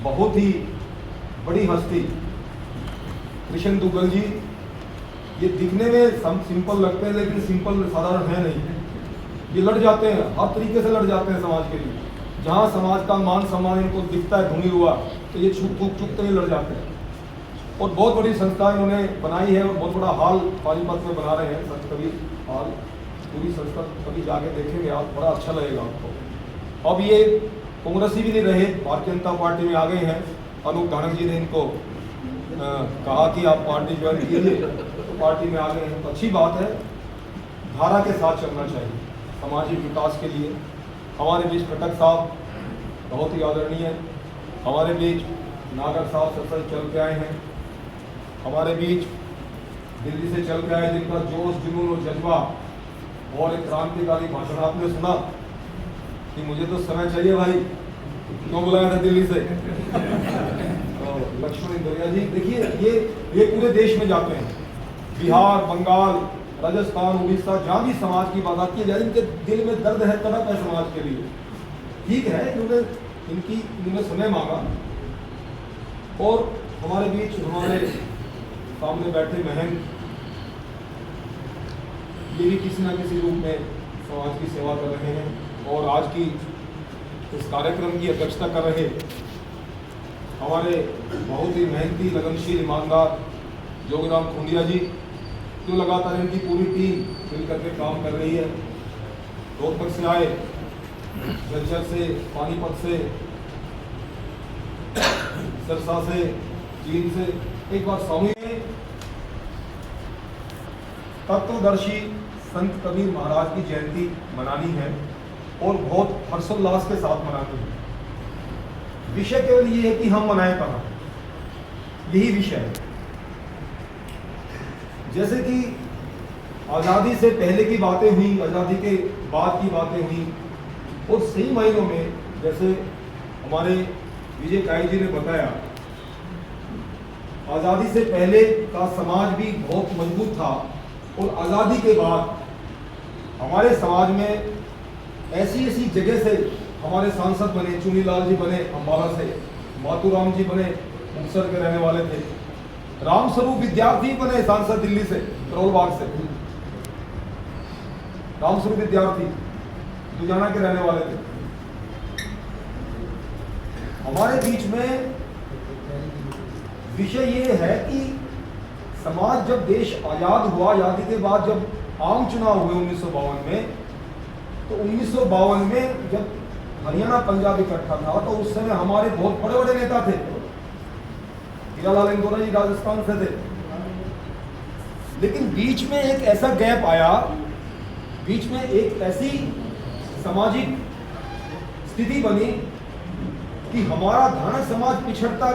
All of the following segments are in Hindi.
बहुत ही बड़ी हस्ती कृष्ण दुग्गल जी, ये दिखने में सिंपल लगते हैं लेकिन सिंपल साधारण है नहीं। ये लड़ जाते हैं, हर तरीके से लड़ जाते हैं समाज के लिए। जहाँ समाज का मान सम्मान इनको दिखता है धूमिल हुआ, तो ये चुप ये लड़ जाते हैं। और बहुत बड़ी संस्था इन्होंने बनाई है और बहुत बड़ा हॉल पानीपत में बना रहे हैं, संत कबीर हॉल। पूरी संस्था कभी जाके देखेंगे आप, बड़ा अच्छा लगेगा आपको। अब ये कांग्रेसी भी नहीं रहे, भारतीय जनता पार्टी में आ गए हैं। अनूप धानक जी ने इनको कहा कि आप पार्टी ज्वाइन कीजिए, तो पार्टी में आ गए हैं, तो अच्छी बात है। धारा के साथ चलना चाहिए सामाजिक विकास के लिए। हमारे बीच खटक साहब बहुत ही आदरणीय है, हमारे बीच नागर साहब सफल चल के आए हैं, हमारे बीच दिल्ली से चल के आए जिनका जोश जुनून और जज्बा और एक क्रांतिकारी भाषण आपने सुना कि मुझे तो समय चाहिए भाई, क्यों बुलाया था दिल्ली से। तो लक्ष्मण इंदौरिया जी, देखिए ये पूरे देश में जाते हैं, बिहार, बंगाल, राजस्थान, उड़ीसा, जहाँ भी समाज की बात आती है, इनके दिल में दर्द है, तड़प है समाज के लिए। ठीक है, इन्होंने समय मांगा। और हमारे बीच हमारे सामने बैठे महंत, ये भी किसी न किसी रूप में समाज की सेवा कर रहे हैं और आज की इस कार्यक्रम की अध्यक्षता कर रहे हमारे बहुत ही मेहनती, लगनशील, ईमानदार जोगीराम खुंडिया जी, जो लगातार इनकी पूरी टीम मिलकर के काम कर रही है। रोहतक से आए, झज्जर से, पानीपत से, सिरसा से, चीन से। एक बार स्वामी ने तत्वदर्शी संत कबीर महाराज की जयंती मनानी है और बहुत हर्षोल्लास के साथ मनानी है। विषय केवल ये है कि हम मनाएं कहाँ, यही विषय है। जैसे कि आज़ादी से पहले की बातें हुई, आज़ादी के बाद की बातें हुई, और सही मायनों में जैसे हमारे विजय काई जी ने बताया, आज़ादी से पहले का समाज भी बहुत मजबूत था और आज़ादी के बाद हमारे समाज में ऐसी ऐसी जगह से हमारे सांसद बने, चुनीलाल जी बने अम्बाला से, मातूराम जी बने मुक्तसर के रहने वाले थे, रामस्वरूप विद्यार्थी बने सांसद दिल्ली से, करोल बाग से, रामस्वरूप विद्यार्थी लुधियाना के रहने वाले थे। हमारे बीच में विषय ये है कि समाज जब देश आजाद हुआ, आजादी के बाद जब आम चुनाव हुए 1952 में, तो 1952 में जब हरियाणा पंजाब इकट्ठा था, तो उस समय हमारे बहुत बड़े बड़े नेता थे। हीरालाल इंदौरा जी राजस्थान से थे, लेकिन बीच में एक ऐसा गैप आया, बीच में एक ऐसी सामाजिक स्थिति बनी कि हमारा धानक समाज पिछड़ता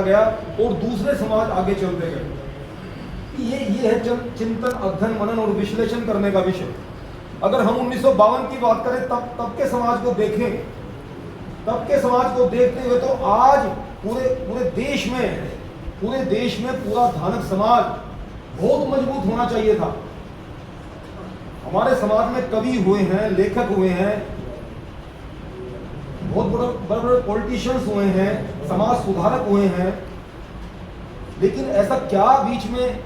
गया और दूसरे समाज आगे चलते गए। ये है चिंतन, अध्ययन, मनन और विश्लेषण करने का विषय। अगर हम 1952 की बात करें, तब के समाज को देखें, तब के समाज को देखते हुए, तो आज पूरे देश में पूरा धानक समाज बहुत मजबूत होना चाहिए था। हमारे समाज में कवि हुए हैं, लेखक हुए हैं, बहुत बड़े पॉलिटिशियंस हुए हैं, समाज सुधारक हुए हैं, लेकिन ऐसा क्या बीच में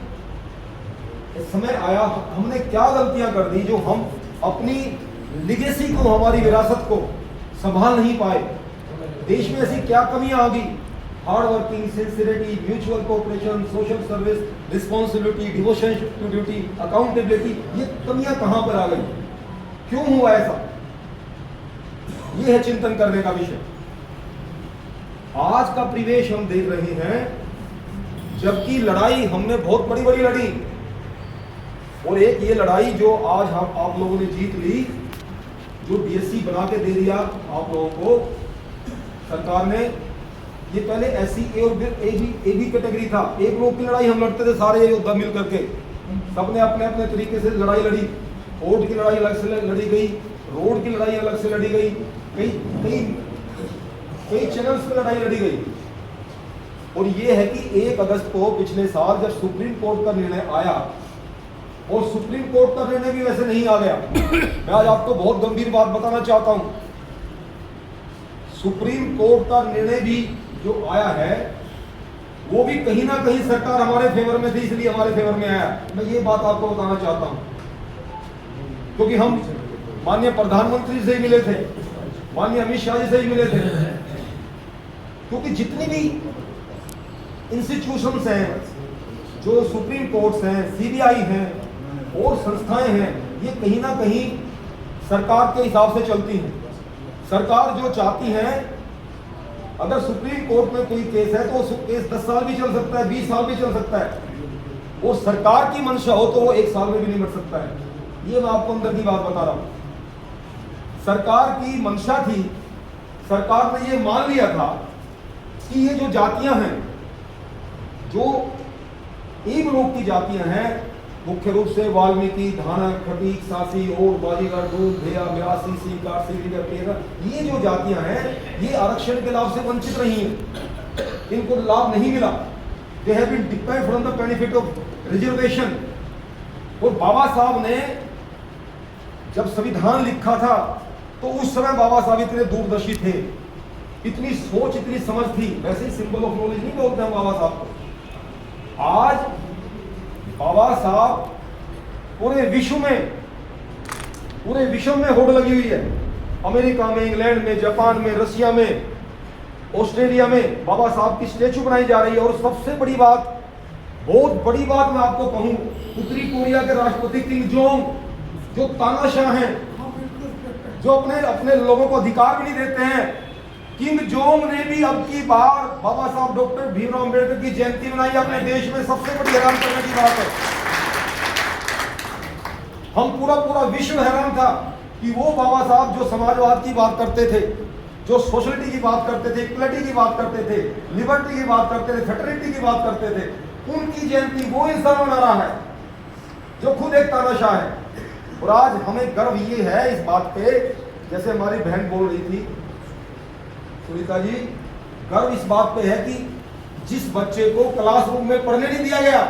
समय आया, हमने क्या गलतियां कर दी जो हम अपनी लिगेसी को, हमारी विरासत को संभाल नहीं पाए। देश में ऐसी क्या कमियां आ गई? Hard working, sincerity, mutual cooperation, social service, responsibility, devotion to duty, accountability, ये कमियां कहां पर आ गई? क्यों हुआ ऐसा? ये है चिंतन करने का विषय। आज का परिवेश हम देख रहे हैं, जबकि लड़ाई हमने बहुत बड़ी बड़ी लड़ी, और एक ये लड़ाई जो आज हम आप लोगों ने जीत ली, जो डीएससी बना के दे दिया आप लोगों को सरकार ने। ये पहले एससी ए और ए बी कैटेगरी था, एक लोग की लड़ाई हम लड़ते थे सारे योद्धा मिल करके, सबने अपने अपने तरीके से लड़ाई लड़ी। कोर्ट की लड़ाई अलग से लड़ी गई, रोड की लड़ाई अलग से लड़ी गई, कई चैनल्स पे लड़ाई लड़ी गई। और ये है कि 1 अगस्त को पिछले साल जब सुप्रीम कोर्ट का निर्णय आया, और सुप्रीम कोर्ट का निर्णय भी वैसे नहीं आ गया, मैं आज आपको बहुत गंभीर बात बताना चाहता हूं। सुप्रीम कोर्ट का निर्णय भी जो आया है वो भी कहीं ना कहीं सरकार हमारे फेवर में थी, इसलिए हमारे फेवर में आया। मैं ये बात आपको बताना चाहता हूं, क्योंकि हम माननीय प्रधानमंत्री से ही मिले थे, माननीय अमित शाह जी से ही मिले थे, क्योंकि जितनी भी इंस्टीट्यूशंस हैं, जो सुप्रीम कोर्ट्स हैं, सीबीआई हैं और संस्थाएं हैं, ये कहीं ना कहीं सरकार के हिसाब से चलती हैं। सरकार जो चाहती है, अगर सुप्रीम कोर्ट में कोई केस है तो वो केस 10 साल भी चल सकता है, 20 साल भी चल सकता है। वो सरकार की मंशा हो तो वो 1 साल में भी नहीं बढ़ सकता है। ये मैं आपको अंदर की बात बता रहा हूं। सरकार की मंशा थी, सरकार ने ये मान लिया था कि ये जो जातियां हैं, जो एक लोग की जातियां हैं, मुख्य रूप से वाल्मीकि, धानक, खटीक, सासी और बाजीगर, दूध, भेया, ब्यासी, सीकर, सीकर, ये जो जातियां हैं, ये आरक्षण के लाभ से वंचित रही हैं, इनको लाभ नहीं मिला। They have been deprived from the benefit of reservation. और बाबा साहब ने जब संविधान लिखा था तो उस समय बाबा साहब इतने दूरदर्शी थे, इतनी सोच, इतनी समझ थी। वैसे ही सिंबल ऑफ नॉलेज नहीं बोलते हैं बाबा साहब को। आज बाबा साहब पूरे विश्व में होड़ लगी हुई है। अमेरिका में, इंग्लैंड में, जापान में, रशिया में, ऑस्ट्रेलिया में बाबा साहब की स्टैचू बनाई जा रही है। और सबसे बड़ी बात, बहुत बड़ी बात मैं आपको कहूं, उत्तरी कोरिया के राष्ट्रपति किम जोंग, जो तानाशाह हैं, जो अपने लोगों को अधिकार भी नहीं देते हैं, किम जोंग ने भी अब की बार बाबा साहब डॉक्टर भीमराव अम्बेडकर की जयंती मनाई अपने देश में। सबसे बड़ी हैरान करने की बात है, हम पूरा विश्व हैरान था कि वो बाबा साहब जो समाजवाद की बात करते थे, जो सोशलिटी की बात करते थे, इक्वलिटी की बात करते थे, लिबर्टी की बात करते थे, फ्रेटर्निटी की बात करते थे, उनकी जयंती वो इंसान मना रहा है जो खुद एक तानाशाह है। और आज हमें गर्व ये है इस बात पे, जैसे हमारी बहन बोल रही थी सुनीता जी, गर्व इस बात पे है कि जिस बच्चे को क्लासरूम में पढ़ने नहीं दिया गया,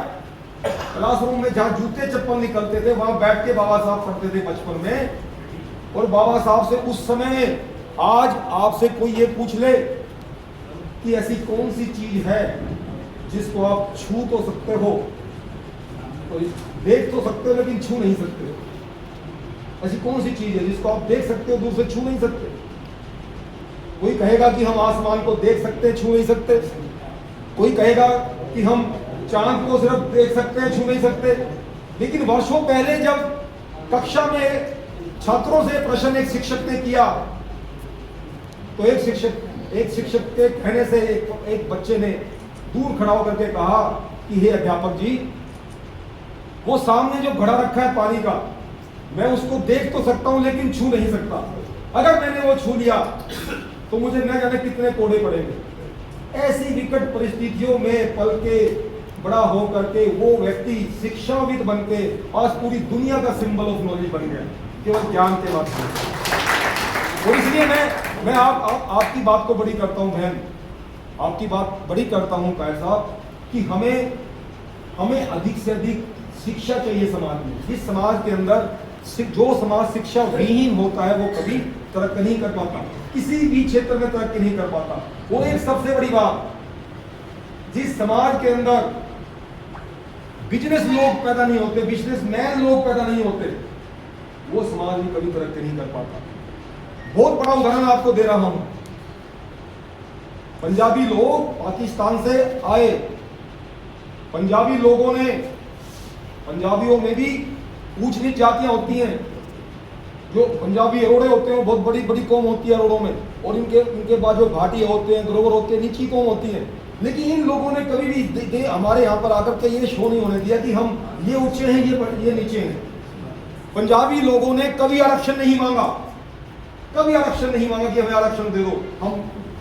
क्लासरूम में जहां जूते चप्पल निकलते थे वहां बैठ के बाबा साहब पढ़ते थे बचपन में। और बाबा साहब से उस समय, आज आपसे कोई ये पूछ ले कि ऐसी कौन सी चीज है जिसको आप छू तो सकते हो, तो देख तो सकते हो लेकिन छू नहीं सकते। ऐसी कौन सी चीज है जिसको आप देख सकते हो, दूर से छू नहीं सकते? कोई कहेगा कि हम आसमान को देख सकते, छू नहीं सकते। कोई कहेगा कि हम चांद को सिर्फ देख सकते हैं, छू नहीं सकते। लेकिन वर्षों पहले जब कक्षा में छात्रों से प्रश्न एक शिक्षक ने किया, तो एक शिक्षक के कहने से एक बच्चे ने दूर खड़ा होकर के कहा कि हे अध्यापक जी, वो सामने जो घड़ा रखा है पानी का, मैं उसको देख तो सकता हूं लेकिन छू नहीं सकता। अगर मैंने वो छू लिया तो मुझे न जाने कितने कोड़े पड़ेंगे। ऐसी विकट परिस्थितियों में पल के बड़ा हो करके वो व्यक्ति शिक्षाविद बन के आज पूरी दुनिया का सिंबल ऑफ नॉलेज बन गया, केवल ज्ञान के माध्यम। और इसलिए मैं आपकी बात को बड़ी करता हूं बहन, आपकी बात बड़ी करता हूं कायर साहब, कि हमें अधिक से अधिक शिक्षा चाहिए समाज में। इस समाज के अंदर जो समाज शिक्षा विहीन होता है वो कभी तरक्की नहीं कर पाता, किसी भी क्षेत्र में तरक्की नहीं कर पाता। और एक सबसे बड़ी बात, जिस समाज के अंदर बिजनेस लोग पैदा नहीं होते, बिजनेसमैन लोग पैदा नहीं होते, वो समाज भी कभी तरक्की नहीं कर पाता। बहुत बड़ा उदाहरण आपको दे रहा हूं। पंजाबी लोग पाकिस्तान से आए, पंजाबी लोगों ने, पंजाबियों में भी ऊंच नीच जातियां होती हैं। जो पंजाबी अरोड़े होते हैं बहुत बड़ी बड़ी कौम होती है अरोड़ों में, और इनके बाद जो घाटी होते हैं, ग्रोवर होते हैं, नीची कौम होती है। लेकिन इन लोगों ने कभी भी हमारे यहाँ पर आकर के ये शो नहीं होने दिया कि हम ये ऊंचे हैं, ये नीचे हैं। पंजाबी लोगों ने कभी आरक्षण नहीं मांगा, कभी आरक्षण नहीं मांगा कि हमें आरक्षण दे दो।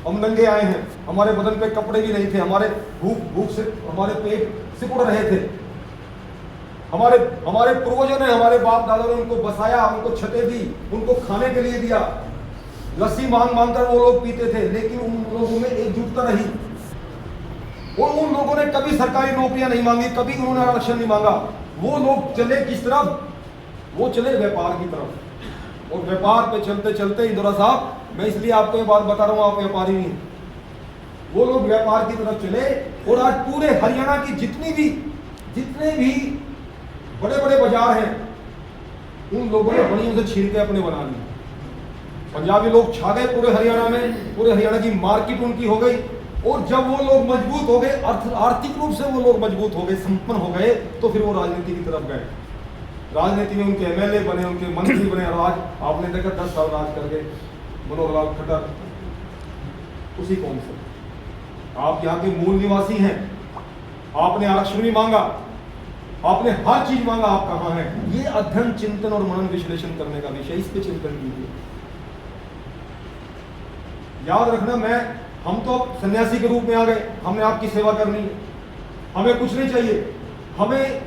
हम नंगे आए हैं, हमारे बदन पे कपड़े भी नहीं थे, हमारे भूख से हमारे पेट सिकुड़ रहे थे। हमारे पूर्वजों ने, हमारे बाप दादा ने उनको बसाया, उनको छतें दी, उनको खाने के लिए दिया, लस्सी मांग मांग कर वो लोग पीते थे। लेकिन उन लोगों में एकजुटता रही, और उन लोगों ने कभी सरकारी नौकरियां नहीं मांगी, कभी उन्होंने आरक्षण नहीं मांगा। वो लोग चले किस तरफ? वो चले व्यापार की तरफ। और व्यापार पे चलते चलते इंदिरा साहब, मैं इसलिए आपको ये बात बता रहा हूँ, आप व्यापारी नहीं हैं, वो लोग व्यापार की तरफ चले और आज पूरे हरियाणा की जितने भी बड़े बड़े बाजार हैं, उन लोगों ने बनियों से छीन के अपने बना लिए। पंजाबी लोग छा गए पूरे हरियाणा में, पूरे हरियाणा की मार्केट उनकी हो गई। और जब वो लोग मजबूत हो गए, आर्थिक रूप से वो लोग मजबूत हो गए, संपन्न हो गए, तो फिर वो राजनीति की तरफ गए। राजनीति में उनके एमएलए बने, उनके मंत्री बने। और आज आपने देखा 10 साल राज करके मनोहर लाल खट्टर, उसी कौन से आप यहाँ के मूल निवासी हैं, आपने आरक्षण भी मांगा, आपने हर चीज मांगा, आप कहां हैं? ये अध्ययन, चिंतन और मनन विश्लेषण करने का विषय, इस पे चिंतन कीजिए। याद रखना, हम तो सन्यासी के रूप में आ गए, हमने आपकी सेवा करनी है, हमें कुछ नहीं चाहिए, हमें